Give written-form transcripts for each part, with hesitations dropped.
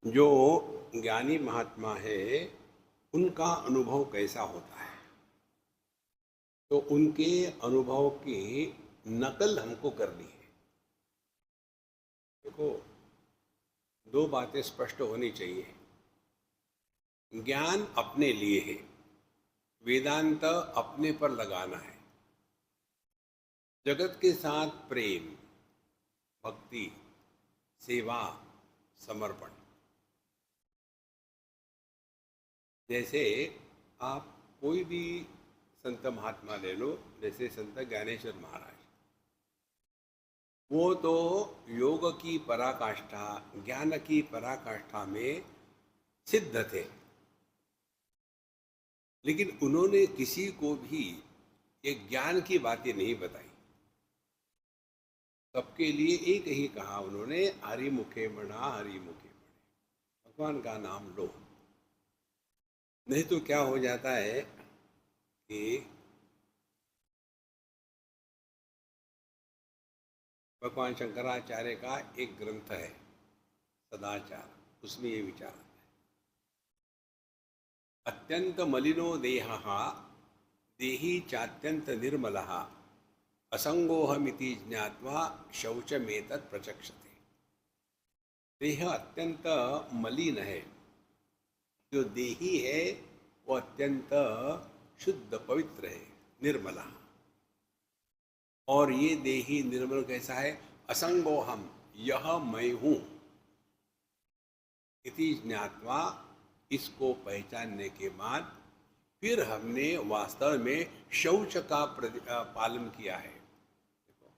जो ज्ञानी महात्मा है उनका अनुभव कैसा होता है, तो उनके अनुभव की नकल हमको करनी है। देखो, दो बातें स्पष्ट होनी चाहिए। ज्ञान अपने लिए है, वेदांत अपने पर लगाना है। जगत के साथ प्रेम, भक्ति, सेवा, समर्पण। जैसे आप कोई भी संत महात्मा ले लो, जैसे संत ज्ञानेश्वर महाराज, वो तो योग की पराकाष्ठा, ज्ञान की पराकाष्ठा में सिद्ध थे, लेकिन उन्होंने किसी को भी ये ज्ञान की बातें नहीं बताई। सबके लिए एक ही कहा उन्होंने, हरि मुखे मणा, हरि मुखे मणि, भगवान का नाम लो। नहीं तो क्या हो जाता है कि भगवान शंकराचार्य का एक ग्रंथ है सदाचार, उसमें ये विचार आता है, अत्यंत मलिनो देह देही चात्यंत निर्मल असंगोहमिति ज्ञात्वा शौचमेतत् प्रचक्षते। देह अत्यंत मलिन है, जो देही है वो अत्यंत शुद्ध पवित्र है, निर्मला। और ये देही निर्मल कैसा है? असंगोहम, यह मैं हूं, इति ज्ञात्वा, इसको पहचानने के बाद फिर हमने वास्तव में शौच का पालन किया है। देखो,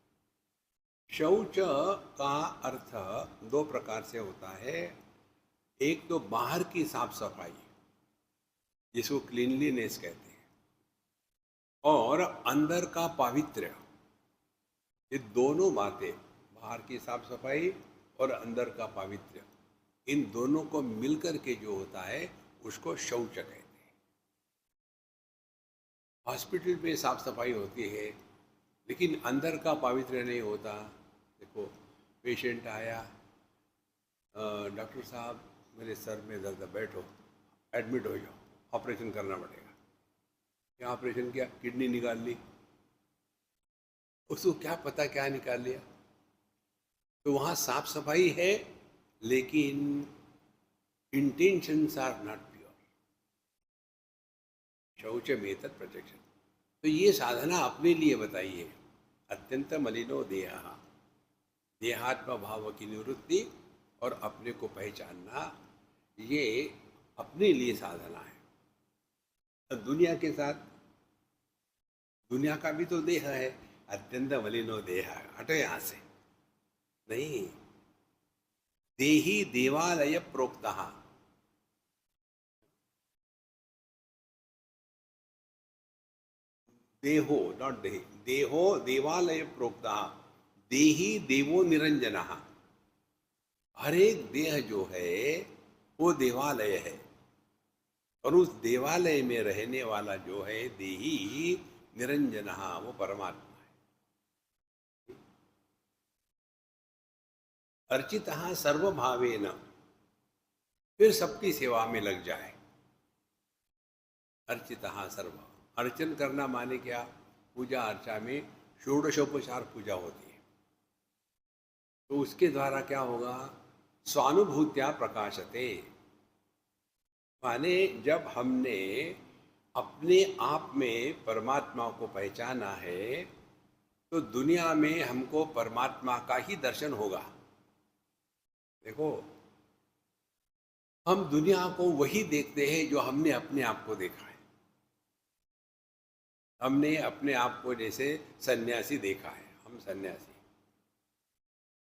शौच का अर्थ दो प्रकार से होता है। एक तो बाहर की साफ सफाई, जिसको क्लीनलीनेस कहते हैं, और अंदर का पावित्र्य। ये दोनों बातें, बाहर की साफ सफाई और अंदर का पावित्र्य, इन दोनों को मिलकर के जो होता है उसको शौच कहते हैं। हॉस्पिटल में साफ सफाई होती है, लेकिन अंदर का पावित्र्य नहीं होता। देखो, पेशेंट आया, डॉक्टर साहब मेरे सर में दर्द है, बैठो, एडमिट हो जाओ, ऑपरेशन करना पड़ेगा। क्या ऑपरेशन किया? किडनी निकाल ली। उसको क्या पता क्या निकाल लिया? तो वहाँ साफ सफाई है, लेकिन इंटेंशंस आर नॉट प्योर। शौच में तत् प्रचक्षण। तो ये साधना अपने लिए बताइए, अत्यंत मलिनो देहा, देहात्म भाव की निवृत्ति और अपने को पहचानना, ये अपने लिए साधना है। तो दुनिया के साथ, दुनिया का भी तो देह है, अत्यंत मलिनो देह, हटो यहां से। नहीं, देही देवालय प्रोक्ता, देहो नॉट देही, देहो देवालय प्रोक्ता, देही देवो निरंजना। हर एक देह जो है वो देवालय है, और उस देवालय में रहने वाला जो है देही निरंजना, वो परमात्मा है। अर्चितः सर्वभावेन, फिर सबकी सेवा में लग जाए। अर्चितः सर्व, अर्चन करना माने क्या? पूजा अर्चा में षोडशोपचार पूजा होती है, तो उसके द्वारा क्या होगा? स्वानुभूत्या प्रकाशते, माने जब हमने अपने आप में परमात्मा को पहचाना है, तो दुनिया में हमको परमात्मा का ही दर्शन होगा। देखो, हम दुनिया को वही देखते हैं जो हमने अपने आप को देखा है। हमने अपने आप को जैसे सन्यासी देखा है, हम सन्यासी,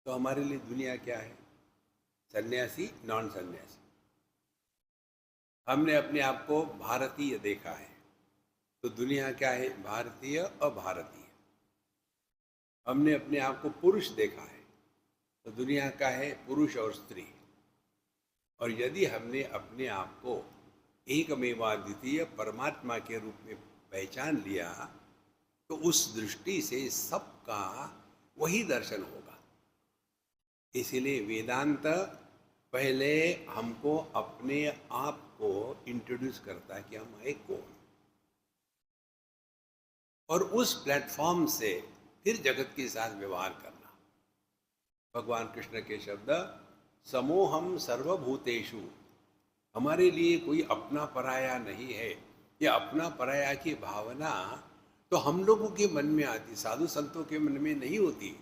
तो हमारे लिए दुनिया क्या है? सन्यासी, नॉन सन्यासी। हमने अपने आप को भारतीय देखा है, तो दुनिया क्या है? भारतीय, अभारतीय। हमने अपने आप को पुरुष देखा है, तो दुनिया का है पुरुष और स्त्री। और यदि हमने अपने आप को एकमेवाद्वितीय परमात्मा के रूप में पहचान लिया, तो उस दृष्टि से सबका वही दर्शन होगा। इसीलिए वेदांत पहले हमको अपने आप को इंट्रोड्यूस करता है कि हम है कौन, और उस प्लेटफॉर्म से फिर जगत के साथ व्यवहार करना। भगवान कृष्ण के शब्द समोहम सर्वभूतेषु, हमारे लिए कोई अपना पराया नहीं है। ये अपना पराया की भावना तो हम लोगों के मन में आती, साधु संतों के मन में नहीं होती।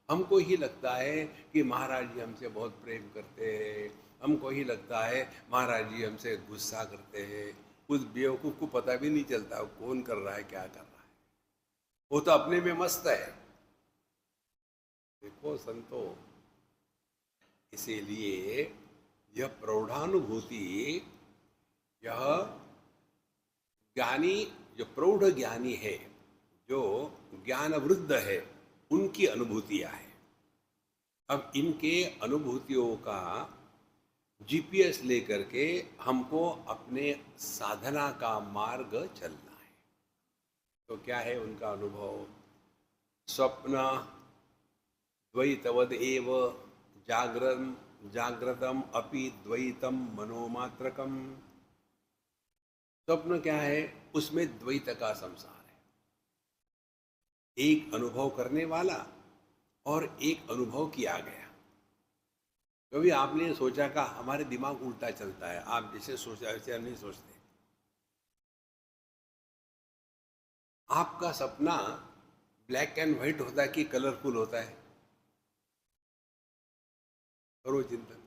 हमको ही लगता है कि महाराज जी हमसे बहुत प्रेम करते हैं, हमको ही लगता है महाराज जी हमसे गुस्सा करते हैं। उस बेवकूफ़ को पता भी नहीं चलता कौन कर रहा है, क्या कर रहा है, वो तो अपने में मस्त है। देखो संतो, इसीलिए यह प्रौढ़ानुभूति, यह ज्ञानी, जो प्रौढ़ ज्ञानी है, जो ज्ञान वृद्ध है, उनकी अनुभूतियां है। अब इनके अनुभूतियों का जीपीएस लेकर के हमको अपने साधना का मार्ग चलना है। तो क्या है उनका अनुभव? स्वप्न द्वैतवद एव जागृतम अपि द्वैतम मनोमात्रकम। स्वप्न क्या है? उसमें द्वैत का संसार है, एक अनुभव करने वाला और एक अनुभव किया गया। कभी आपने सोचा का हमारे दिमाग उल्टा चलता है, आप जैसे सोचा वैसे हम नहीं सोचते। आपका सपना ब्लैक एंड व्हाइट होता है कि कलरफुल होता है? करो चिंतन।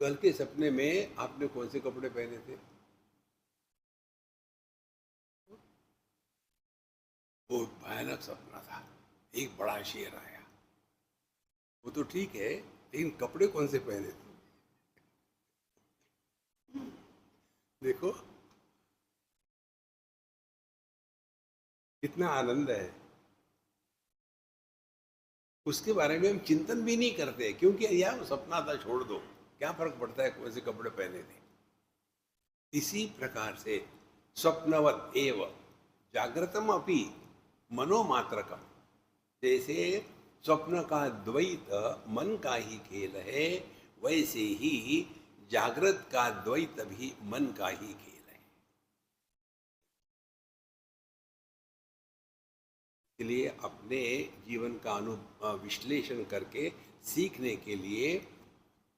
कल के सपने में आपने कौन से कपड़े पहने थे? वो भयानक सपना था, एक बड़ा शेर आया। वो तो ठीक है, लेकिन कपड़े कौन से पहने थे? देखो कितना आनंद है। उसके बारे में हम चिंतन भी नहीं करते, क्योंकि यार वो सपना था, छोड़ दो, क्या फर्क पड़ता है कौन से कपड़े पहने थे। इसी प्रकार से स्वप्नवत एव जागृतम अपि मनोमात्रकम, जैसे स्वप्न का द्वैत मन का ही खेल है, वैसे ही जागृत का द्वैत भी मन का ही खेल है। इसलिए अपने जीवन का विश्लेषण करके सीखने के लिए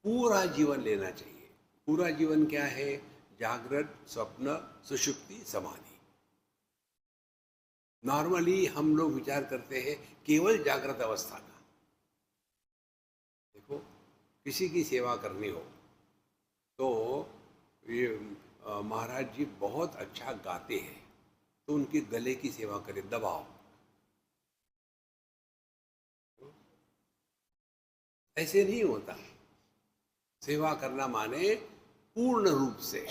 पूरा जीवन लेना चाहिए। पूरा जीवन क्या है? जागृत, स्वप्न, सुषुप्ति, समाधि। नॉर्मली हम लोग विचार करते हैं केवल जागृत अवस्था का। देखो, किसी की सेवा करनी हो तो ये महाराज जी बहुत अच्छा गाते हैं, तो उनके गले की सेवा करें, दबाओ। ऐसे नहीं होता। सेवा करना माने पूर्ण रूप से।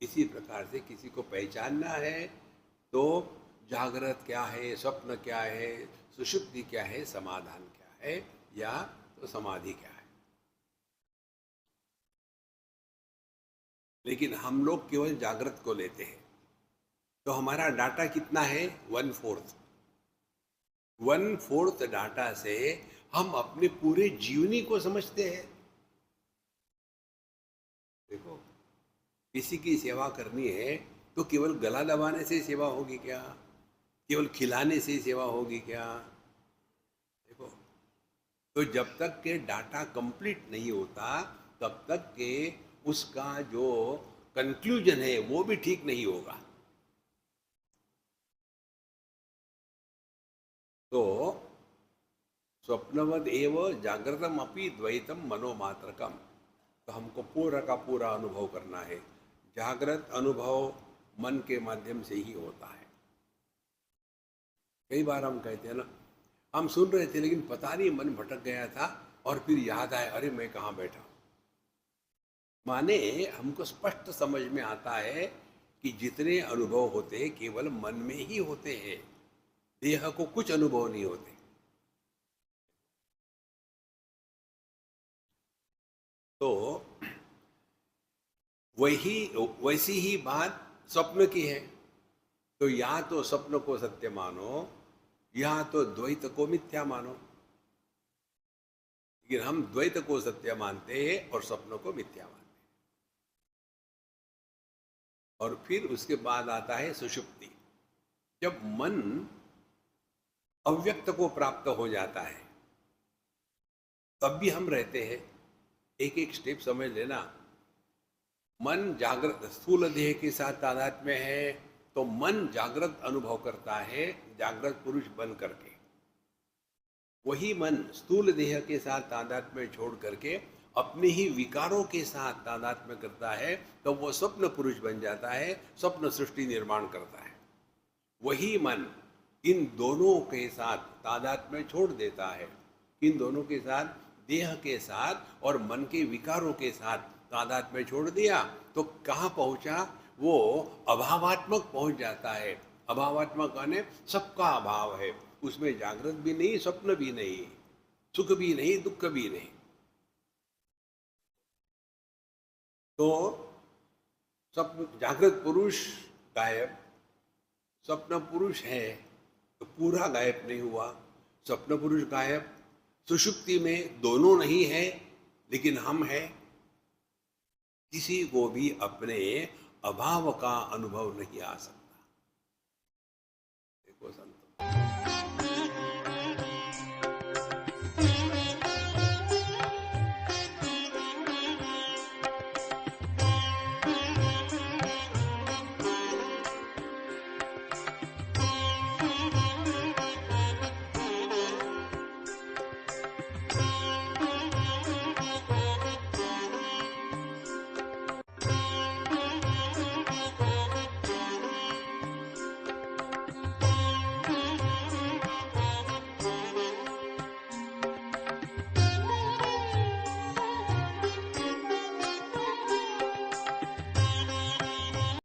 इसी प्रकार से किसी को पहचानना है तो जागृत क्या है, स्वप्न क्या है, सुषुप्ति क्या है, समाधान क्या है, या तो समाधि क्या है। लेकिन हम लोग केवल जागृत को लेते हैं, तो हमारा डाटा कितना है? 1/4। 1/4 डाटा से हम अपने पूरे जीवनी को समझते हैं। देखो, किसी की सेवा करनी है तो केवल गला दबाने से सेवा होगी क्या? केवल खिलाने से सेवा होगी क्या? देखो, तो जब तक के डाटा कंप्लीट नहीं होता तब तक के उसका जो कंक्लूजन है वो भी ठीक नहीं होगा। तो स्वप्नवद एव जागृतम अपि द्वैतम मनोमात्रकम, तो हमको पूरा का पूरा अनुभव करना है। जागृत अनुभव मन के माध्यम से ही होता है। कई बार हम कहते हैं ना, हम सुन रहे थे लेकिन पता नहीं मन भटक गया था और फिर याद आया, अरे मैं कहाँ बैठा। माने हमको स्पष्ट समझ में आता है कि जितने अनुभव होते हैं केवल मन में ही होते हैं, देह को कुछ अनुभव नहीं होते। तो वैसी ही बात स्वप्न की है। तो या तो स्वप्न को सत्य मानो या तो द्वैत को मिथ्या मानो। लेकिन हम द्वैत को सत्य मानते हैं और स्वप्न को मिथ्या मानते हैं। और फिर उसके बाद आता है सुषुप्ति। जब मन अव्यक्त को प्राप्त हो जाता है तब भी हम रहते हैं। एक एक स्टेप समझ लेना। मन जागृत स्थूल देह के साथ तादात्म्य में है तो मन जागृत अनुभव करता है, जागृत पुरुष बन करके। वही मन स्थूल देह के साथ तादात्म्य में छोड़ करके अपने ही विकारों के साथ तादात्म्य करता है तो वो स्वप्न पुरुष बन जाता है, स्वप्न सृष्टि निर्माण करता है। वही मन इन दोनों के साथ तादात्म्य छोड़ देता है, इन दोनों के साथ, देह के साथ और मन के विकारों के साथ तादात्म्य छोड़ दिया तो कहाँ पहुंचा? वो अभावात्मक पहुंच जाता है। अभावात्मक माने सबका अभाव है, उसमें जागृत भी नहीं, स्वप्न भी नहीं, सुख भी नहीं, दुख भी नहीं। तो स्वप्न जागृत पुरुष गायब, स्वप्न पुरुष है तो पूरा गायब नहीं हुआ। स्वप्न पुरुष गायब, सुषुप्ति में दोनों नहीं है लेकिन हम हैं। किसी को भी अपने अभाव का अनुभव नहीं आ सकता। देखो संतो,